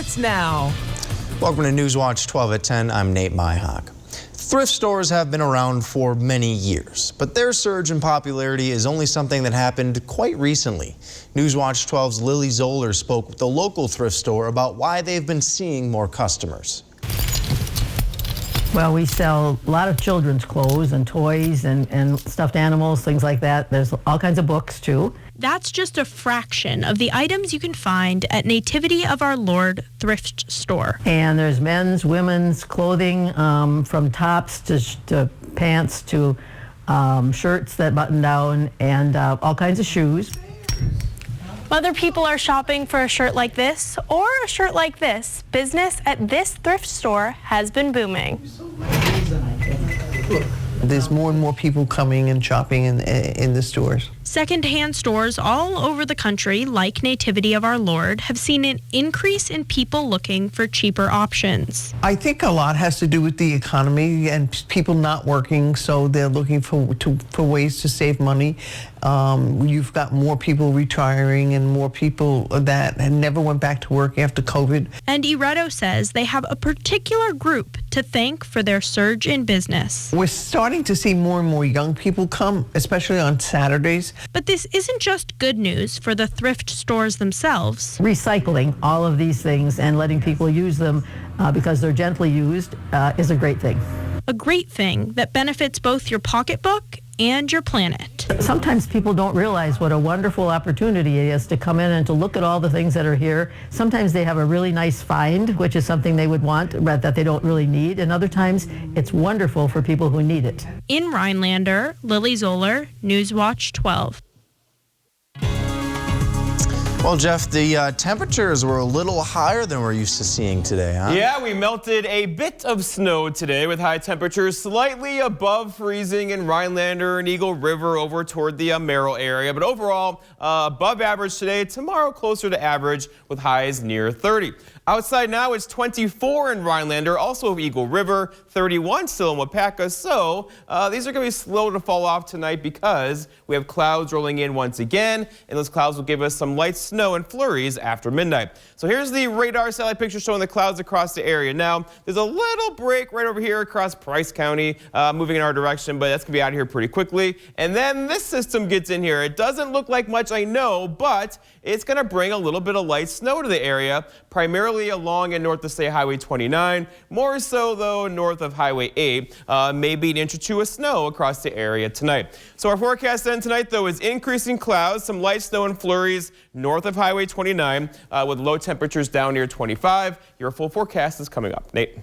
It's now. Welcome to Newswatch 12 at 10. I'm Nate Myhock. Thrift stores have been around for many years, but their surge in popularity is only something that happened quite recently. Newswatch 12's Lily Zoller spoke with the local thrift store about why they've been seeing more customers. Well, we sell a lot of children's clothes and toys and stuffed animals, things like that. There's all kinds of books, too. That's just a fraction of the items you can find at Nativity of Our Lord thrift store. And there's men's, women's clothing, from tops to pants to shirts that button down, and all kinds of shoes. Whether people are shopping for a shirt like this or a shirt like this, business at this thrift store has been booming. There's more and more people coming and shopping in the stores. Secondhand stores all over the country, like Nativity of Our Lord, have seen an increase in people looking for cheaper options. I think a lot has to do with the economy and people not working, so they're looking for ways to save money. You've got more people retiring and more people that never went back to work after COVID. And Ireto says they have a particular group to thank for their surge in business. We're starting to see more and more young people come, especially on Saturdays. But this isn't just good news for the thrift stores themselves. Recycling all of these things and letting people use them because they're gently used is a great thing. A great thing that benefits both your pocketbook and your planet. Sometimes people don't realize what a wonderful opportunity it is to come in and to look at all the things that are here. Sometimes they have a really nice find, which is something they would want, but that they don't really need. And other times, it's wonderful for people who need it. In Rhinelander, Lily Zoller, Newswatch 12. Well, Jeff, the temperatures were a little higher than we're used to seeing today, huh? Yeah, we melted a bit of snow today with high temperatures slightly above freezing in Rhinelander and Eagle River over toward the Merrill area. But overall, above average today. Tomorrow, closer to average with highs near 30. Outside now, it's 24 in Rhinelander, also Eagle River, 31 still in Ymca. So these are going to be slow to fall off tonight because we have clouds rolling in once again, and those clouds will give us some light snow and flurries after midnight. So here's the radar satellite picture showing the clouds across the area. Now, there's a little break right over here across Price County, moving in our direction, but that's going to be out of here pretty quickly. And then this system gets in here. It doesn't look like much, I know, but it's going to bring a little bit of light snow to the area, primarily along and north of, say, Highway 29. More so, though, north of Highway 8. Maybe an inch or two of snow across the area tonight. So our forecast then tonight, though, is increasing clouds, some light snow and flurries north of Highway 29 with low temperatures down near 25. Your full forecast is coming up. Nate.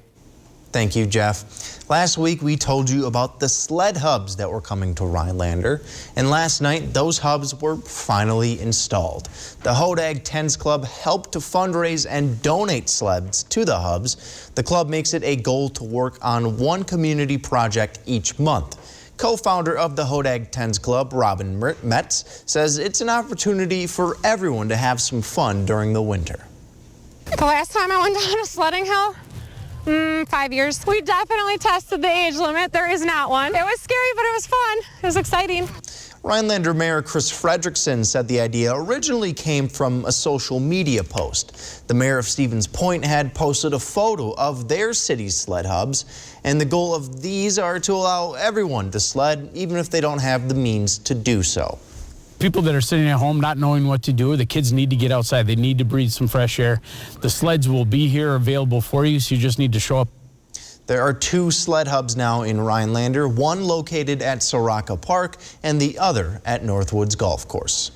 Thank you, Jeff. Last week, we told you about the sled hubs that were coming to Rhinelander, and last night, those hubs were finally installed. The Hodag Tens Club helped to fundraise and donate sleds to the hubs. The club makes it a goal to work on one community project each month. Co-founder of the Hodag Tens Club, Robin Metz, says it's an opportunity for everyone to have some fun during the winter. The last time I went down a sledding hill, 5 years. We definitely tested the age limit. There is not one. It was scary, but it was fun. It was exciting. Rhinelander Mayor Chris Frederickson said the idea originally came from a social media post. The mayor of Stevens Point had posted a photo of their city's sled hubs, and the goal of these are to allow everyone to sled, even if they don't have the means to do so. People that are sitting at home not knowing what to do, the kids need to get outside. They need to breathe some fresh air. The sleds will be here available for you, so you just need to show up. There are two sled hubs now in Rhinelander, one located at Soraka Park and the other at Northwoods Golf Course.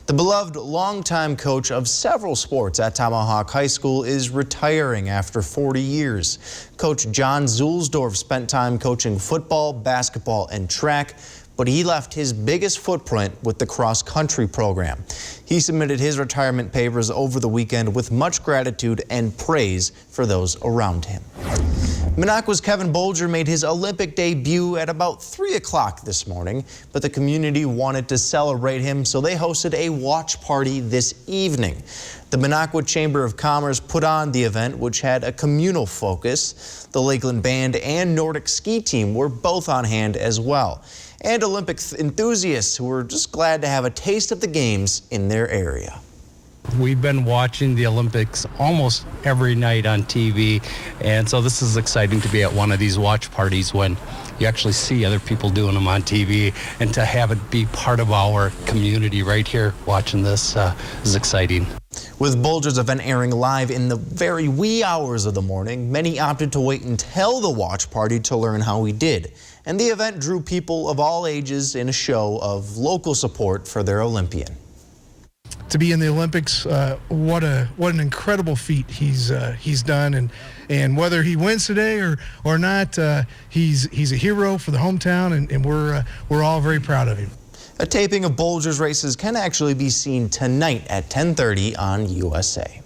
The beloved longtime coach of several sports at Tomahawk High School is retiring after 40 years. Coach John Zulsdorf spent time coaching football, basketball, and track, but he left his biggest footprint with the cross-country program. He submitted his retirement papers over the weekend with much gratitude and praise for those around him. Minocqua's Kevin Bolger made his Olympic debut at about 3 o'clock this morning, but the community wanted to celebrate him, so they hosted a watch party this evening. The Minocqua Chamber of Commerce put on the event, which had a communal focus. The Lakeland Band and Nordic Ski Team were both on hand as well, and Olympic enthusiasts who were just glad to have a taste of the games in their area. We've been watching the Olympics almost every night on TV, and so this is exciting to be at one of these watch parties when you actually see other people doing them on TV, and to have it be part of our community right here watching this is exciting. With Bolger's event airing live in the very wee hours of the morning, many opted to wait until the watch party to learn how he did. And the event drew people of all ages in a show of local support for their Olympian. To be in the Olympics, what an incredible feat he's done, and whether he wins today or not, he's a hero for the hometown, and we're all very proud of him. A taping of Bolger's races can actually be seen tonight at 10:30 on USA.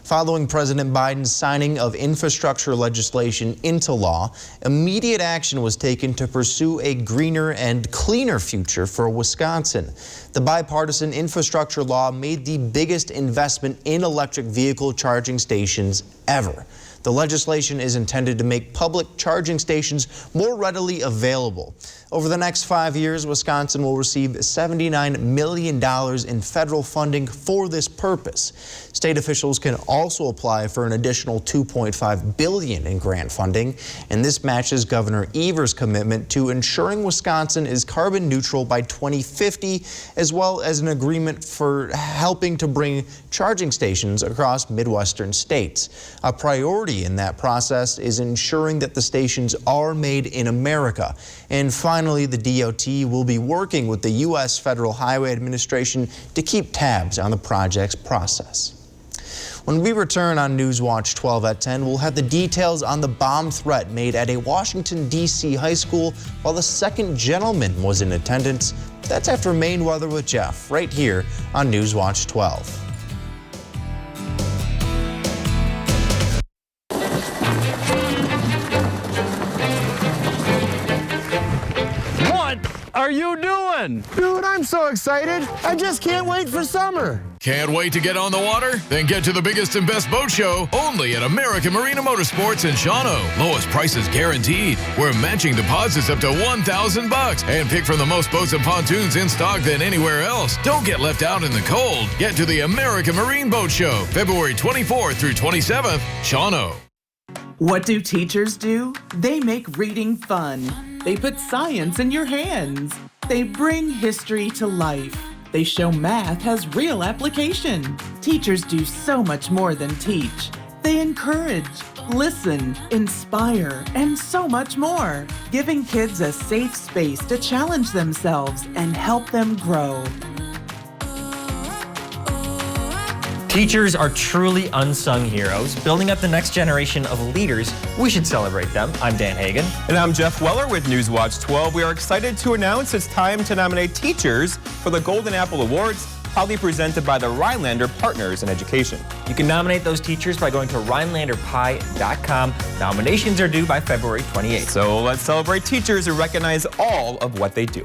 Following President Biden's signing of infrastructure legislation into law, immediate action was taken to pursue a greener and cleaner future for Wisconsin. The bipartisan infrastructure law made the biggest investment in electric vehicle charging stations ever. The legislation is intended to make public charging stations more readily available. Over the next 5 years, Wisconsin will receive $79 million in federal funding for this purpose. State officials can also apply for an additional $2.5 billion in grant funding, and this matches Governor Evers' commitment to ensuring Wisconsin is carbon neutral by 2050, as well as an agreement for helping to bring charging stations across Midwestern states. A priority in that process is ensuring that the stations are made in America. And finally, the DOT will be working with the U.S. Federal Highway Administration to keep tabs on the project's process. When we return on Newswatch 12 at 10, we'll have the details on the bomb threat made at a Washington, D.C. high school while the second gentleman was in attendance. That's after Maine Weather with Jeff, right here on Newswatch 12. What are you doing? Dude, I'm so excited. I just can't wait for summer. Can't wait to get on the water? Then get to the biggest and best boat show only at American Marina Motorsports in Shawano. Lowest prices guaranteed. We're matching deposits up to $1,000 and pick from the most boats and pontoons in stock than anywhere else. Don't get left out in the cold. Get to the American Marine Boat Show, February 24th through 27th, Shawano. What do teachers do? They make reading fun. They put science in your hands. They bring history to life. They show math has real application. Teachers do so much more than teach. They encourage, listen, inspire, and so much more, giving kids a safe space to challenge themselves and help them grow. Teachers are truly unsung heroes, building up the next generation of leaders. We should celebrate them. I'm Dan Hagan. And I'm Jeff Weller with Newswatch 12. We are excited to announce it's time to nominate teachers for the Golden Apple Awards, proudly presented by the Rhinelander Partners in Education. You can nominate those teachers by going to RhinelanderPie.com. Nominations are due by February 28th. So let's celebrate teachers who recognize all of what they do.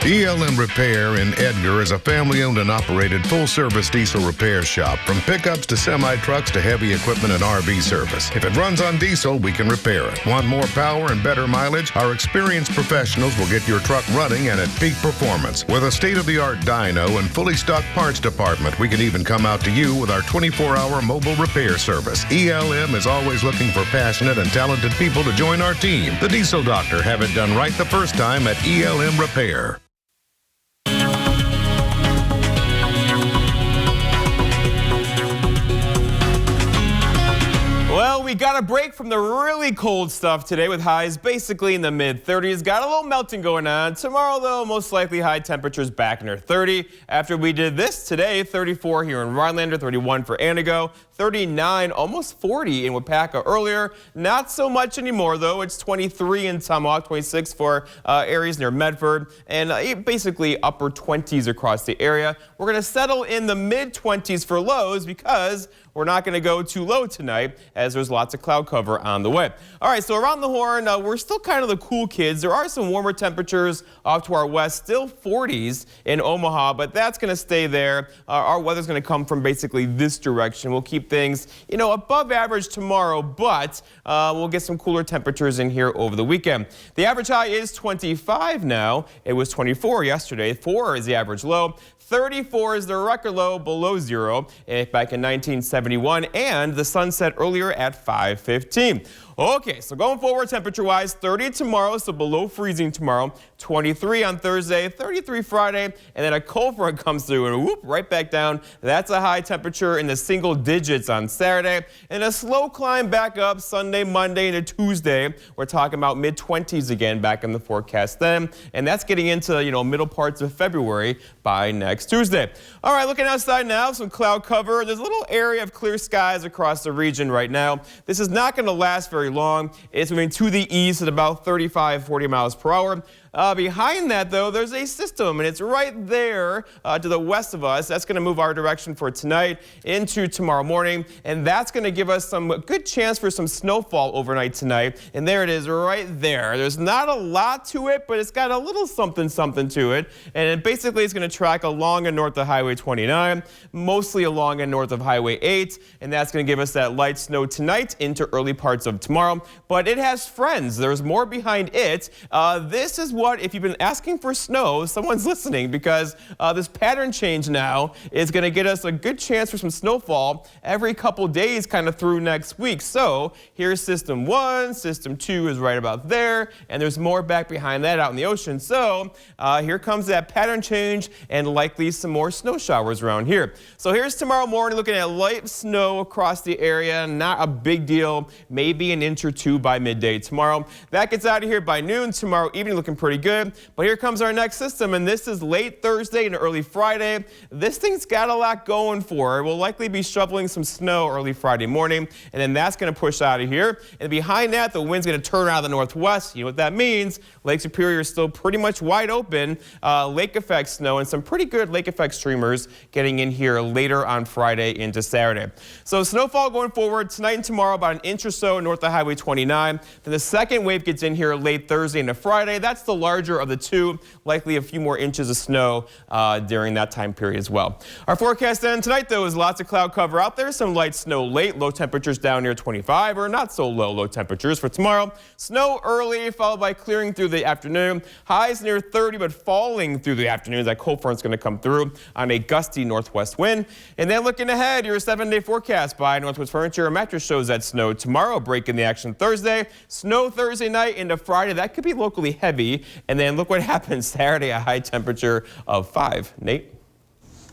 ELM Repair in Edgar is a family-owned and operated full-service diesel repair shop. From pickups to semi-trucks to heavy equipment and RV service. If it runs on diesel, we can repair it. Want more power and better mileage? Our experienced professionals will get your truck running and at peak performance. With a state-of-the-art dyno and fully stocked parts department, we can even come out to you with our 24-hour mobile repair service. ELM is always looking for passionate and talented people to join our team. The Diesel Doctor. Have it done right the first time at ELM Repair. Well, we got a break from the really cold stuff today with highs basically in the mid-30s. Got a little melting going on. Tomorrow, though, most likely high temperatures back in our 30. After we did this today, 34 here in Rhinelander, 31 for Antigo, 39, almost 40 in Wapaka earlier. Not so much anymore, though. It's 23 in Tomahawk, 26 for areas near Medford, and basically upper 20s across the area. We're going to settle in the mid-20s for lows because we're not going to go too low tonight as there's lots of cloud cover on the way. All right, so around the horn, we're still kind of the cool kids. There are some warmer temperatures off to our west, still 40s in Omaha, but that's going to stay there. Our weather's going to come from basically this direction. We'll keep keep things, above average tomorrow, but we'll get some cooler temperatures in here over the weekend. The average high is 25 now. It was 24 yesterday. 4 is the average low. 34 is the record low, below zero, back in 1971, and the sun set earlier at 5:15. Okay, so going forward, temperature-wise, 30 tomorrow, so below freezing tomorrow, 23 on Thursday, 33 Friday, and then a cold front comes through and whoop, right back down. That's a high temperature in the single digits on Saturday, and a slow climb back up Sunday, Monday, into Tuesday. We're talking about mid-20s again back in the forecast then, and that's getting into, middle parts of February by next Tuesday. All right, looking outside now, some cloud cover. There's a little area of clear skies across the region right now. This is not going to last very long. It's moving to the east at about 35, 40 miles per hour. Behind that, though, there's a system, and it's right there to the west of us. That's going to move our direction for tonight into tomorrow morning, and that's going to give us some good chance for some snowfall overnight tonight. And there it is right there. There's not a lot to it, but it's got a little something to it. And basically, it's going to track along and north of Highway 29, mostly along and north of Highway 8, and that's going to give us that light snow tonight into early parts of tomorrow. But it has friends. There's more behind it. This is what, if you've been asking for snow, someone's listening, because this pattern change now is going to get us a good chance for some snowfall every couple days kind of through next week. So here's system 1, system 2 is right about there, and there's more back behind that out in the ocean. So here comes that pattern change and likely some more snow showers around here. So here's tomorrow morning, looking at light snow across the area, not a big deal, maybe an inch or two by midday tomorrow. That gets out of here by noon tomorrow evening, looking pretty good. But here comes our next system, and this is late Thursday and early Friday. This thing's got a lot going for it. We'll likely be shoveling some snow early Friday morning, and then that's going to push out of here. And behind that, the wind's going to turn out of the northwest. You know what that means? Lake Superior is still pretty much wide open. Lake effect snow and some pretty good lake effect streamers getting in here later on Friday into Saturday. So snowfall going forward tonight and tomorrow, about an inch or so north of Highway 29. Then the second wave gets in here late Thursday into Friday. That's the larger of the two, likely a few more inches of snow during that time period as well. Our forecast then tonight, though, is lots of cloud cover out there, some light snow late, low temperatures down near 25, or not so low temperatures for tomorrow. Snow early, followed by clearing through the afternoon. Highs near 30, but falling through the afternoon. That cold front's going to come through on a gusty northwest wind. And then looking ahead, your 7-day forecast by Northwest Furniture and Mattress shows that snow tomorrow, breaking the action Thursday. Snow Thursday night into Friday. That could be locally heavy. And then look what happens Saturday, a high temperature of 5. Nate?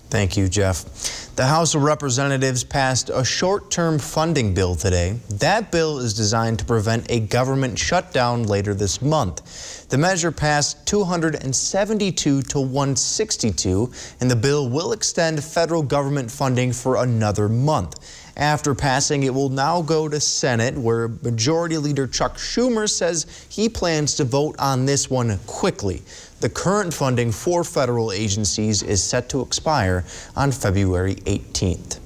Thank you, Jeff. The House of Representatives passed a short-term funding bill today. That bill is designed to prevent a government shutdown later this month. The measure passed 272 to 162, and the bill will extend federal government funding for another month. After passing, it will now go to Senate, where Majority Leader Chuck Schumer says he plans to vote on this one quickly. The current funding for federal agencies is set to expire on February 18th.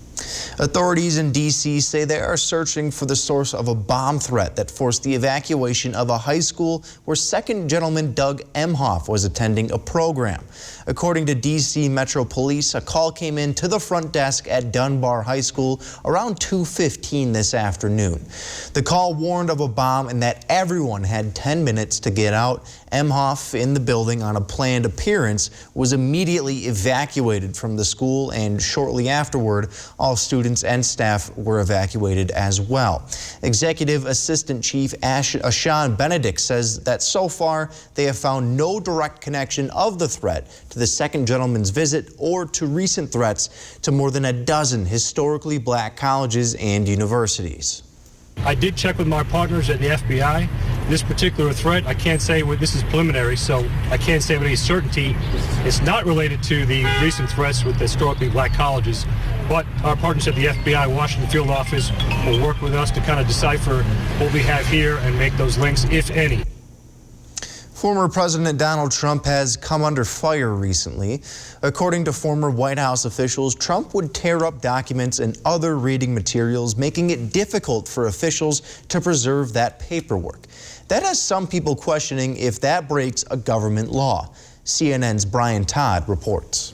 Authorities in D.C. say they are searching for the source of a bomb threat that forced the evacuation of a high school where Second Gentleman Doug Emhoff was attending a program. According to D.C. Metro Police, a call came in to the front desk at Dunbar High School around 2:15 this afternoon. The call warned of a bomb and that everyone had 10 minutes to get out. Emhoff, in the building on a planned appearance, was immediately evacuated from the school, and shortly afterward, all students and staff were evacuated as well. Executive Assistant Chief Ashan Benedict says that so far they have found no direct connection of the threat to the Second Gentleman's visit or to recent threats to more than a dozen historically black colleges and universities. I did check with my partners at the FBI. This particular threat, I can't say this is preliminary, so I can't say with any certainty. It's not related to the recent threats with historically black colleges, but our partners at the FBI Washington field office will work with us to kind of decipher what we have here and make those links, if any. Former President Donald Trump has come under fire recently. According to former White House officials, Trump would tear up documents and other reading materials, making it difficult for officials to preserve that paperwork. That has some people questioning if that breaks a government law. CNN's Brian Todd reports.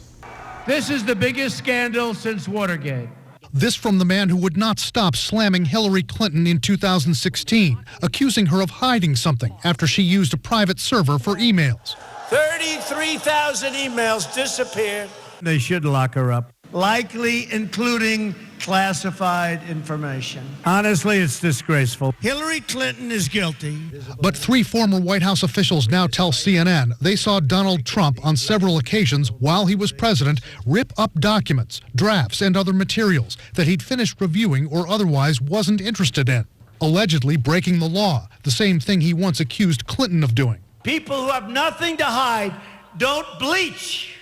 This is the biggest scandal since Watergate. This from the man who would not stop slamming Hillary Clinton in 2016, accusing her of hiding something after she used a private server for emails. 33,000 emails disappeared. They should lock her up. Likely including classified information. Honestly, it's disgraceful. Hillary Clinton is guilty. But 3 former White House officials now tell CNN they saw Donald Trump on several occasions while he was president rip up documents, drafts, and other materials that he'd finished reviewing or otherwise wasn't interested in, allegedly breaking the law, the same thing he once accused Clinton of doing. People who have nothing to hide don't bleach.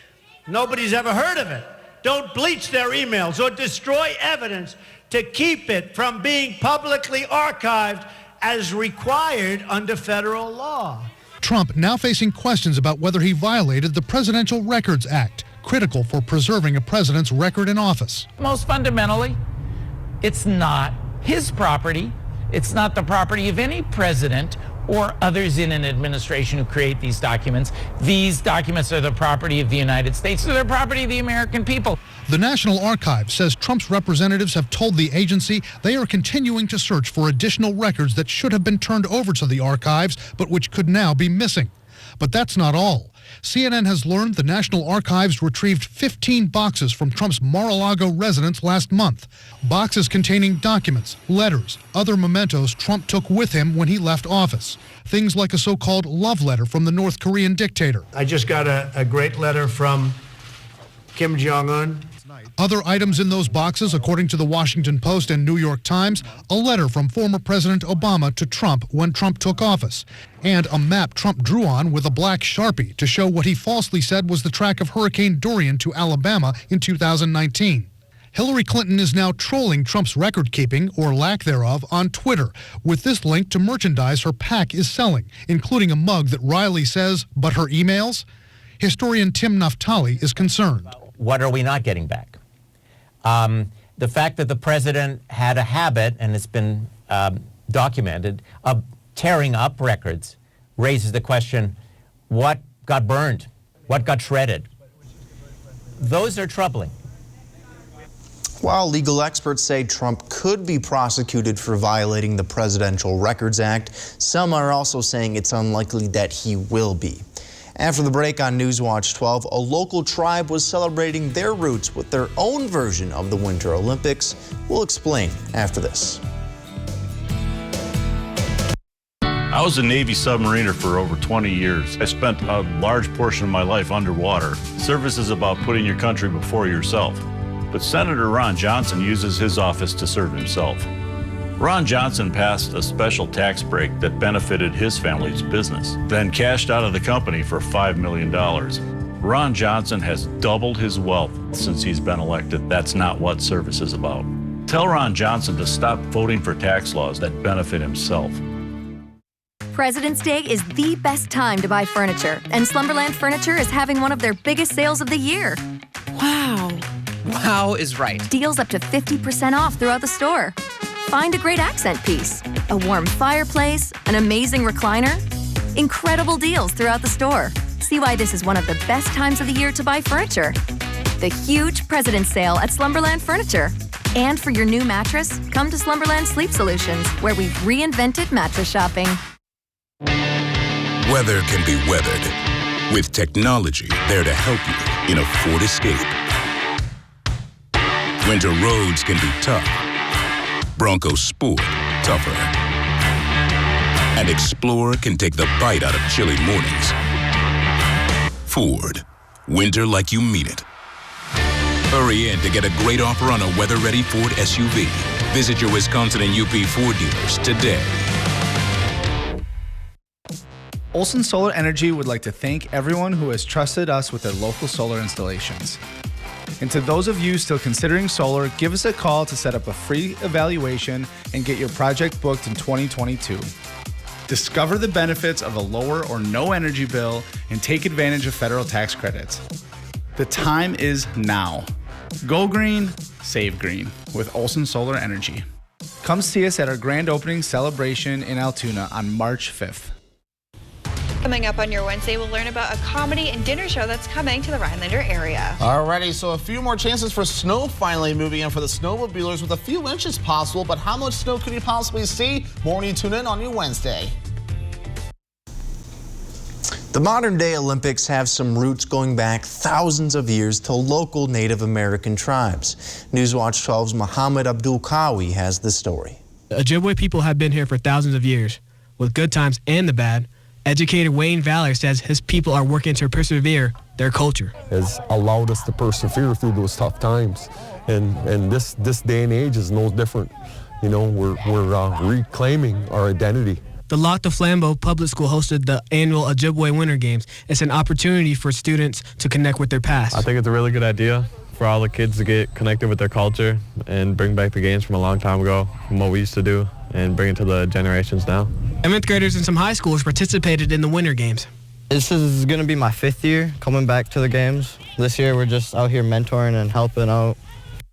Nobody's ever heard of it. Don't bleach their emails or destroy evidence to keep it from being publicly archived as required under federal law. Trump now facing questions about whether he violated the Presidential Records Act, critical for preserving a president's record in office. Most fundamentally, it's not his property. It's not the property of any president or others in an administration who create these documents. These documents are the property of the United States. They're the property of the American people. The National Archives says Trump's representatives have told the agency they are continuing to search for additional records that should have been turned over to the archives, but which could now be missing. But that's not all. CNN has learned the National Archives retrieved 15 boxes from Trump's Mar-a-Lago residence last month. Boxes containing documents, letters, other mementos Trump took with him when he left office. Things like a so-called love letter from the North Korean dictator. I just got a great letter from Kim Jong-un. Other items in those boxes, according to the Washington Post and New York Times, a letter from former President Obama to Trump when Trump took office, and a map Trump drew on with a black Sharpie to show what he falsely said was the track of Hurricane Dorian to Alabama in 2019. Hillary Clinton is now trolling Trump's record-keeping, or lack thereof, on Twitter, with this link to merchandise her PAC is selling, including a mug that Riley says, "But her emails?" Historian Tim Naftali is concerned. What are we not getting back? The fact that the president had a habit, and it's been documented, of tearing up records raises the question, what got burned? What got shredded? Those are troubling. While legal experts say Trump could be prosecuted for violating the Presidential Records Act, some are also saying it's unlikely that he will be. After the break on Newswatch 12, a local tribe was celebrating their roots with their own version of the Winter Olympics. We'll explain after this. I was a Navy submariner for over 20 years. I spent a large portion of my life underwater. Service is about putting your country before yourself. But Senator Ron Johnson uses his office to serve himself. Ron Johnson passed a special tax break that benefited his family's business, then cashed out of the company for $5 million. Ron Johnson has doubled his wealth since he's been elected. That's not what service is about. Tell Ron Johnson to stop voting for tax laws that benefit himself. President's Day is the best time to buy furniture, and Slumberland Furniture is having one of their biggest sales of the year. Wow. Wow is right. Deals up to 50% off throughout the store. Find a great accent piece, a warm fireplace, an amazing recliner. Incredible deals throughout the store. See why this is one of the best times of the year to buy furniture. The huge President's Sale at Slumberland Furniture. And for your new mattress, come to Slumberland Sleep Solutions, where we've reinvented mattress shopping. Weather can be weathered, with technology there to help you in a Ford Escape. Winter roads can be tough. Bronco Sport, tougher. And Explorer can take the bite out of chilly mornings. Ford, winter like you mean it. Hurry in to get a great offer on a weather-ready Ford SUV. Visit your Wisconsin and UP Ford dealers today. Olson Solar Energy would like to thank everyone who has trusted us with their local solar installations. And to those of you still considering solar, give us a call to set up a free evaluation and get your project booked in 2022. Discover the benefits of a lower or no energy bill and take advantage of federal tax credits. The time is now. Go green, save green with Olson Solar Energy. Come see us at our grand opening celebration in Altoona on March 5th. Coming up on your Wednesday, we'll learn about a comedy and dinner show that's coming to the Rhinelander area. Alrighty, so a few more chances for snow finally moving in for the snowmobilers with a few inches possible, but how much snow could you possibly see? More when you tune in on your Wednesday. The modern-day Olympics have some roots going back thousands of years to local Native American tribes. Newswatch 12's Muhammad Abdul Kawi has the story. Ojibwe people have been here for thousands of years, with good times and the bad. Educator Wayne Valor says his people are working to persevere their culture. Has allowed us to persevere through those tough times, and this day and age is no different. You know, we're reclaiming our identity. The Lac de Flambeau Public School hosted the annual Ojibwe Winter Games. It's an opportunity for students to connect with their past. I think it's a really good idea for all the kids to get connected with their culture and bring back the games from a long time ago, from what we used to do, and bring it to the generations now. 7th graders in some high schools participated in the Winter Games. This is going to be my 5th year coming back to the games. This year we're just out here mentoring and helping out.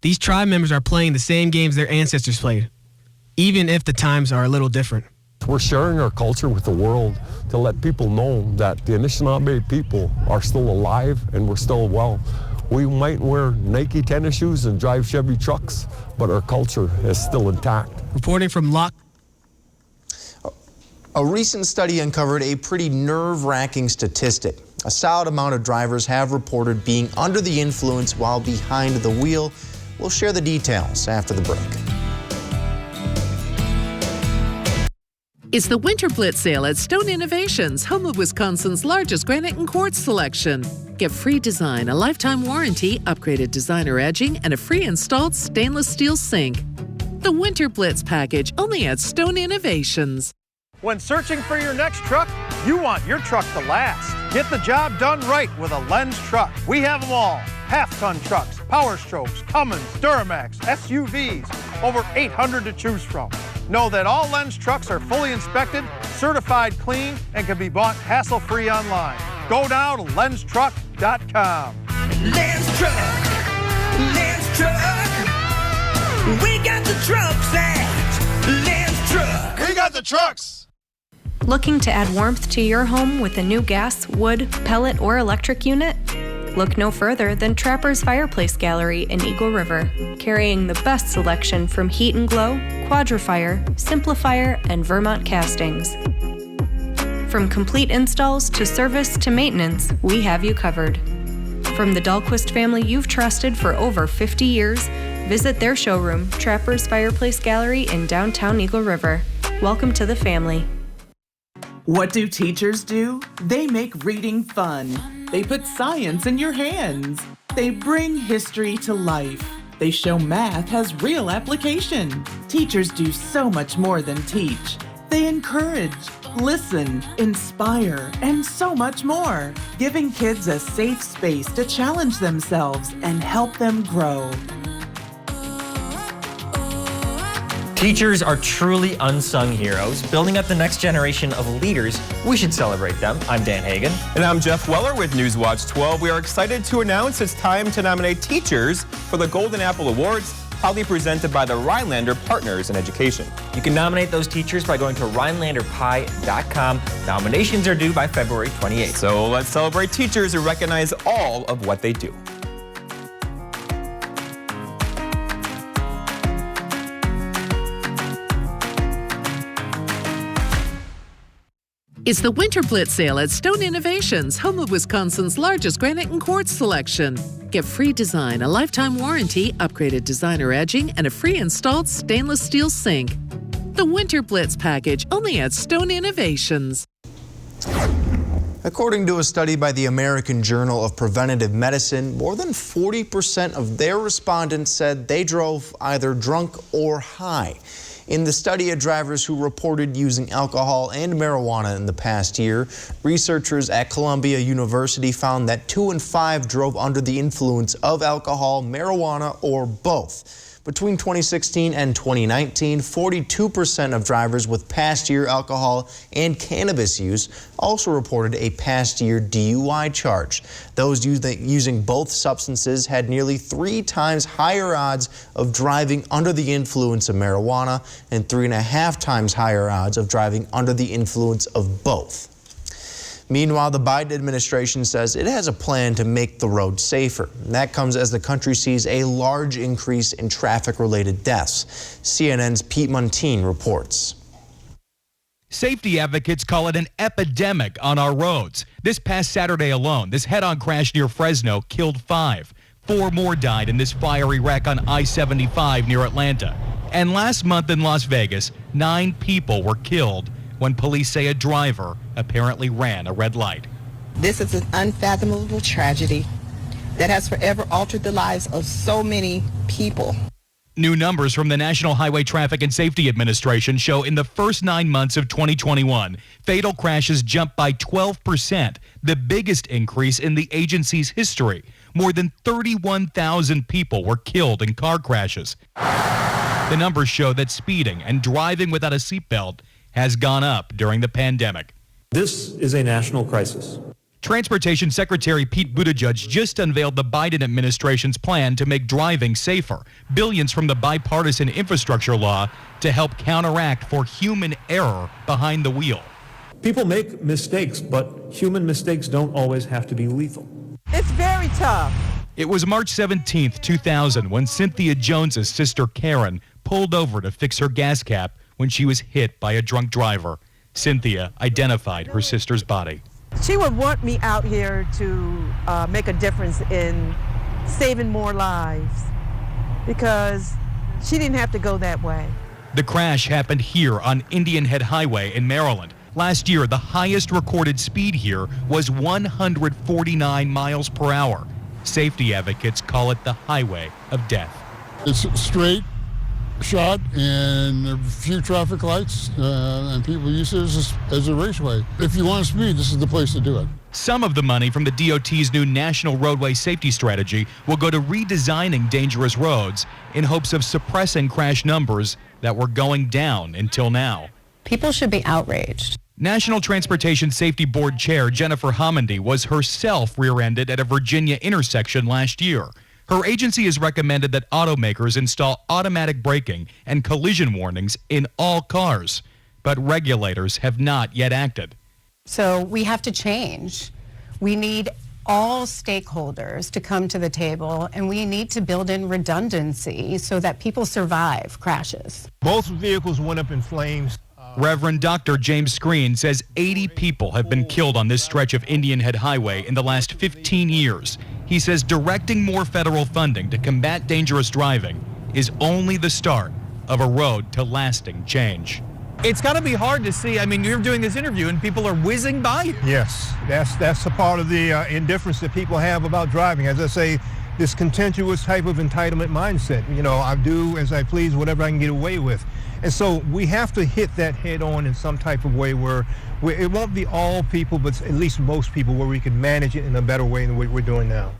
These tribe members are playing the same games their ancestors played, even if the times are a little different. We're sharing our culture with the world to let people know that the Anishinaabe people are still alive and we're still well. We might wear Nike tennis shoes and drive Chevy trucks, but our culture is still intact. Reporting from Lac. A recent study uncovered a pretty nerve-wracking statistic. A solid amount of drivers have reported being under the influence while behind the wheel. We'll share the details after the break. It's the Winter Blitz sale at Stone Innovations, home of Wisconsin's largest granite and quartz selection. Get free design, a lifetime warranty, upgraded designer edging, and a free installed stainless steel sink. The Winter Blitz package, only at Stone Innovations. When searching for your next truck, you want your truck to last. Get the job done right with a Lenz truck. We have them all. Half-ton trucks, Power Strokes, Cummins, Duramax, SUVs, over 800 to choose from. Know that all Lenz trucks are fully inspected, certified clean, and can be bought hassle-free online. Go now to lenztruck.com. Lenz Truck, Lenz Truck. We got the trucks at Lenz Truck. We got the trucks. Looking to add warmth to your home with a new gas, wood, pellet, or electric unit? Look no further than Trapper's Fireplace Gallery in Eagle River, carrying the best selection from Heat and Glow, Quadrifire, Simplifier, and Vermont castings. From complete installs to service to maintenance, we have you covered. From the Dahlquist family you've trusted for over 50 years, visit their showroom, Trapper's Fireplace Gallery in downtown Eagle River. Welcome to the family. What do teachers do? They make reading fun. They put science in your hands. They bring history to life. They show math has real application. Teachers do so much more than teach. They encourage, listen, inspire, and so much more, giving kids a safe space to challenge themselves and help them grow. Teachers are truly unsung heroes, building up the next generation of leaders. We should celebrate them. I'm Dan Hagan. And I'm Jeff Weller with Newswatch 12. We are excited to announce it's time to nominate teachers for the Golden Apple Awards, proudly presented by the Rhinelander Partners in Education. You can nominate those teachers by going to RhinelanderPie.com. Nominations are due by February 28th. So let's celebrate teachers who recognize all of what they do. It's the Winter Blitz sale at Stone Innovations, home of Wisconsin's largest granite and quartz selection. Get free design, a lifetime warranty, upgraded designer edging, and a free installed stainless steel sink. The Winter Blitz package, only at Stone Innovations. According to a study by the American Journal of Preventive Medicine, more than 40% of their respondents said they drove either drunk or high. In the study of drivers who reported using alcohol and marijuana in the past year, researchers at Columbia University found that 2 in 5 drove under the influence of alcohol, marijuana, or both. Between 2016 and 2019, 42% of drivers with past year alcohol and cannabis use also reported a past year DUI charge. Those using both substances had nearly 3 times higher odds of driving under the influence of marijuana and 3.5 times higher odds of driving under the influence of both. Meanwhile, the Biden administration says it has a plan to make the road safer. And that comes as the country sees a large increase in traffic-related deaths. CNN's Pete Montine reports. Safety advocates call it an epidemic on our roads. This past Saturday alone, this head-on crash near Fresno killed 5. 4 more died in this fiery wreck on I-75 near Atlanta. And last month in Las Vegas, 9 people were killed when police say a driver apparently ran a red light. This is an unfathomable tragedy that has forever altered the lives of so many people. New numbers from the National Highway Traffic and Safety Administration show in the first 9 months of 2021, fatal crashes jumped by 12%, the biggest increase in the agency's history. More than 31,000 people were killed in car crashes. The numbers show that speeding and driving without a seatbelt has gone up during the pandemic. This is a national crisis. Transportation Secretary Pete Buttigieg just unveiled the Biden administration's plan to make driving safer. Billions from the bipartisan infrastructure law to help counteract for human error behind the wheel. People make mistakes, but human mistakes don't always have to be lethal. It's very tough. It was March 17, 2000, when Cynthia Jones's sister Karen pulled over to fix her gas cap when she was hit by a drunk driver. Cynthia identified her sister's body. She would want me out here to make a difference in saving more lives because she didn't have to go that way. The crash happened here on Indian Head Highway in Maryland. Last year, the highest recorded speed here was 149 miles per hour. Safety advocates call it the highway of death. It's straight shot and a few traffic lights, and people use it as a raceway. If you want to speed, this is the place to do it. Some of the money from the DOT's new National Roadway Safety Strategy will go to redesigning dangerous roads in hopes of suppressing crash numbers that were going down until now. People should be outraged. National Transportation Safety Board Chair Jennifer Homendy was herself rear-ended at a Virginia intersection last year. Her agency has recommended that automakers install automatic braking and collision warnings in all cars, but regulators have not yet acted. So we have to change. We need all stakeholders to come to the table, and we need to build in redundancy so that people survive crashes. Both vehicles went up in flames. Reverend Dr. James Screen says 80 people have been killed on this stretch of Indian Head Highway in the last 15 years. He says directing more federal funding to combat dangerous driving is only the start of a road to lasting change. It's got to be hard to see. I mean, you're doing this interview and people are whizzing by you. Yes, that's a part of the indifference that people have about driving. As I say, this contentious type of entitlement mindset. You know, I do as I please, whatever I can get away with. And so we have to hit that head on in some type of way where it won't be all people, but at least most people, where we can manage it in a better way than what we're doing now.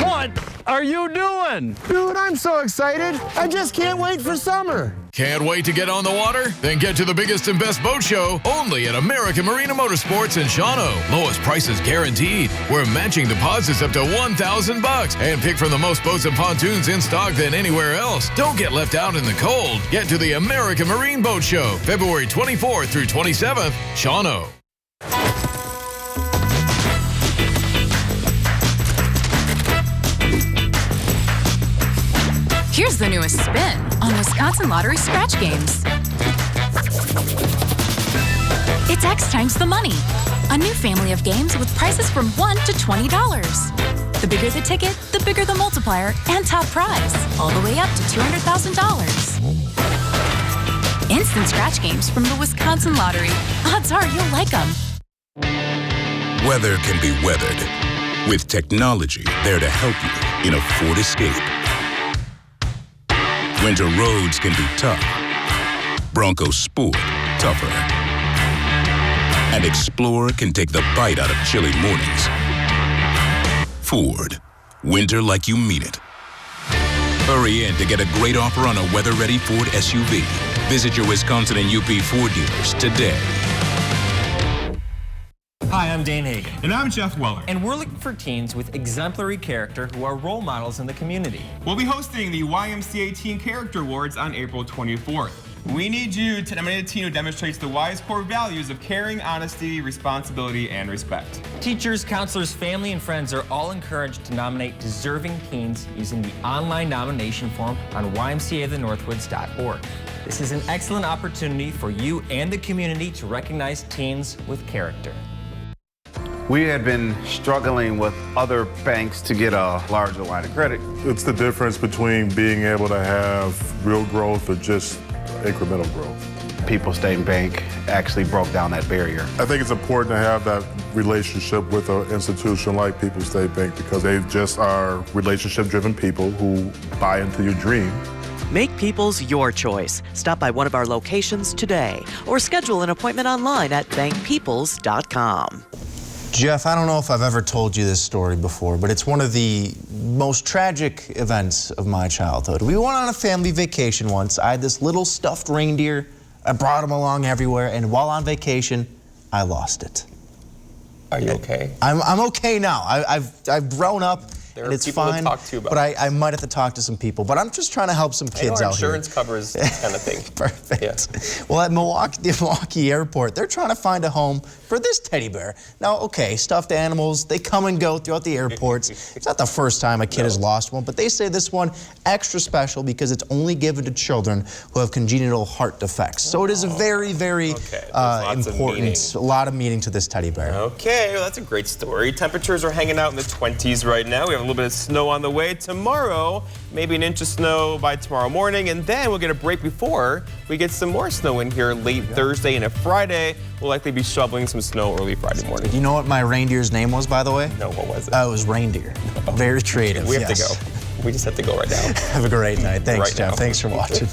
What are you doing? Dude, I'm so excited. I just can't wait for summer. Can't wait to get on the water? Then get to the biggest and best boat show only at American Marina Motorsports in Shawano. Lowest prices guaranteed. We're matching deposits up to $1,000 and pick from the most boats and pontoons in stock than anywhere else. Don't get left out in the cold. Get to the American Marine Boat Show, February 24th through 27th, Shawano. Here's the newest spin on Wisconsin Lottery scratch games. It's X times the money, a new family of games with prices from $1 to $20. The bigger the ticket, the bigger the multiplier and top prize, all the way up to $200,000. Instant scratch games from the Wisconsin Lottery. Odds are you'll like them. Weather can be weathered with technology there to help you in a Ford Escape. Winter roads can be tough. Bronco Sport, tougher. And Explorer can take the bite out of chilly mornings. Ford, winter like you mean it. Hurry in to get a great offer on a weather-ready Ford SUV. Visit your Wisconsin and UP Ford dealers today. Hi, I'm Dane Hagan. And I'm Jeff Weller. And we're looking for teens with exemplary character who are role models in the community. We'll be hosting the YMCA Teen Character Awards on April 24th. We need you to nominate a teen who demonstrates the wise core values of caring, honesty, responsibility, and respect. Teachers, counselors, family, and friends are all encouraged to nominate deserving teens using the online nomination form on ymcathenorthwoods.org. This is an excellent opportunity for you and the community to recognize teens with character. We had been struggling with other banks to get a larger line of credit. It's the difference between being able to have real growth or just incremental growth. People State Bank actually broke down that barrier. I think it's important to have that relationship with an institution like People State Bank because they just are relationship-driven people who buy into your dream. Make Peoples your choice. Stop by one of our locations today or schedule an appointment online at bankpeoples.com. Jeff, I don't know if I've ever told you this story before, but it's one of the most tragic events of my childhood. We went on a family vacation once. I had this little stuffed reindeer. I brought him along everywhere, and while on vacation, I lost it. Are you okay? I'm okay now. I've grown up. And it's fine, to talk to about but I might have to talk to some people. But I'm just trying to help some kids out here. Insurance covers this kind of thing. Perfect. Yeah. Well, at the Milwaukee Airport, they're trying to find a home for this teddy bear. Now, okay, stuffed animals, they come and go throughout the airports. It's not the first time a kid has lost one, but they say this one extra special because it's only given to children who have congenital heart defects. So it is a very, very important, a lot of meaning to this teddy bear. Okay, well, that's a great story. Temperatures are hanging out in the 20s right now. We have a little bit of snow on the way. Tomorrow, maybe an inch of snow by tomorrow morning, and then we'll get a break before we get some more snow in here late Thursday and a Friday. We'll likely be shoveling some snow early Friday morning. Do you know what my reindeer's name was, by the way? No, what was it? It was Reindeer. Very creative. We have to go. We just have to go right now. Have a great night. Thanks, right Jeff. now. Thanks for watching.